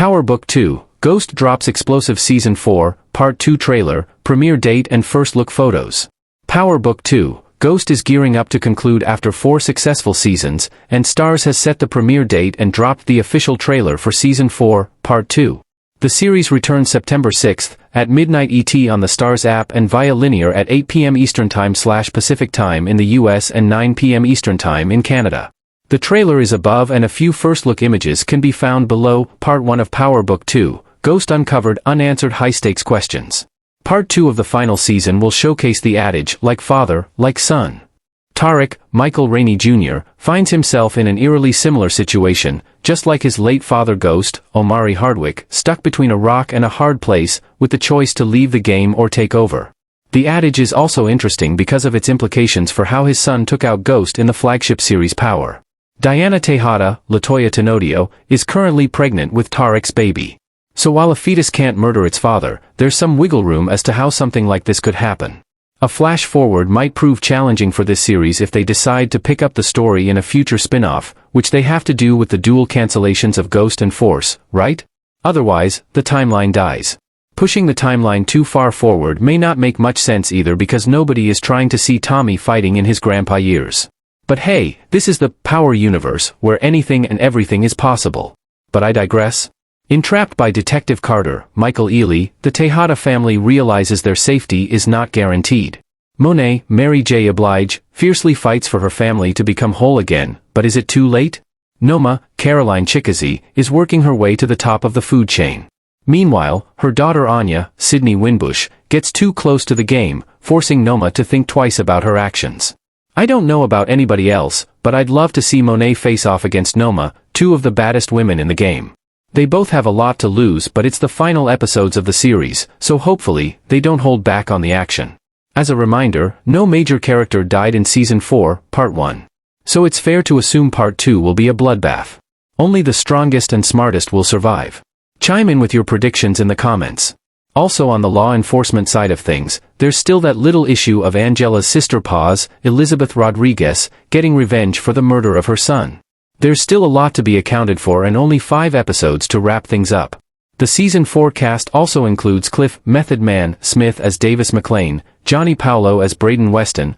Power Book 2, Ghost drops explosive Season 4, Part 2 trailer, premiere date and first look photos. Power Book 2, Ghost is gearing up to conclude after 4 successful seasons, and Starz has set the premiere date and dropped the official trailer for Season 4, Part 2. The series returns September 6th, at midnight ET on the Starz app and via linear at 8 p.m. Eastern Time/Pacific Time in the US and 9 p.m. Eastern Time in Canada. The trailer is above and a few first-look images can be found below. Part 1 of Power Book 2, Ghost uncovered unanswered high-stakes questions. Part 2 of the final season will showcase the adage, like father, like son. Tarek, Michael Rainey Jr., finds himself in an eerily similar situation, just like his late father Ghost, Omari Hardwick, stuck between a rock and a hard place, with the choice to leave the game or take over. The adage is also interesting because of its implications for how his son took out Ghost in the flagship series Power. Diana Tejada, LaToya Tenodio, is currently pregnant with Tarek's baby. So while a fetus can't murder its father, there's some wiggle room as to how something like this could happen. A flash forward might prove challenging for this series if they decide to pick up the story in a future spin-off, which they have to do with the dual cancellations of Ghost and Force, right? Otherwise, the timeline dies. Pushing the timeline too far forward may not make much sense either because nobody is trying to see Tommy fighting in his grandpa years. But hey, this is the Power universe, where anything and everything is possible. But I digress. Entrapped by Detective Carter, Michael Ealy, the Tejada family realizes their safety is not guaranteed. Monet, Mary J. Blige, fiercely fights for her family to become whole again, but is it too late? Noma, Caroline Chickasee, is working her way to the top of the food chain. Meanwhile, her daughter Anya, Sydney Winbush, gets too close to the game, forcing Noma to think twice about her actions. I don't know about anybody else, but I'd love to see Monet face off against Noma, two of the baddest women in the game. They both have a lot to lose, but it's the final episodes of the series, so hopefully, they don't hold back on the action. As a reminder, no major character died in Season 4, Part 1. So it's fair to assume Part 2 will be a bloodbath. Only the strongest and smartest will survive. Chime in with your predictions in the comments. Also on the law enforcement side of things, there's still that little issue of Angela's sister Paz, Elizabeth Rodriguez, getting revenge for the murder of her son. There's still a lot to be accounted for and only 5 episodes to wrap things up. The Season 4 cast also includes Cliff "Method Man" Smith as Davis McLean, Johnny Paolo as Braden Weston,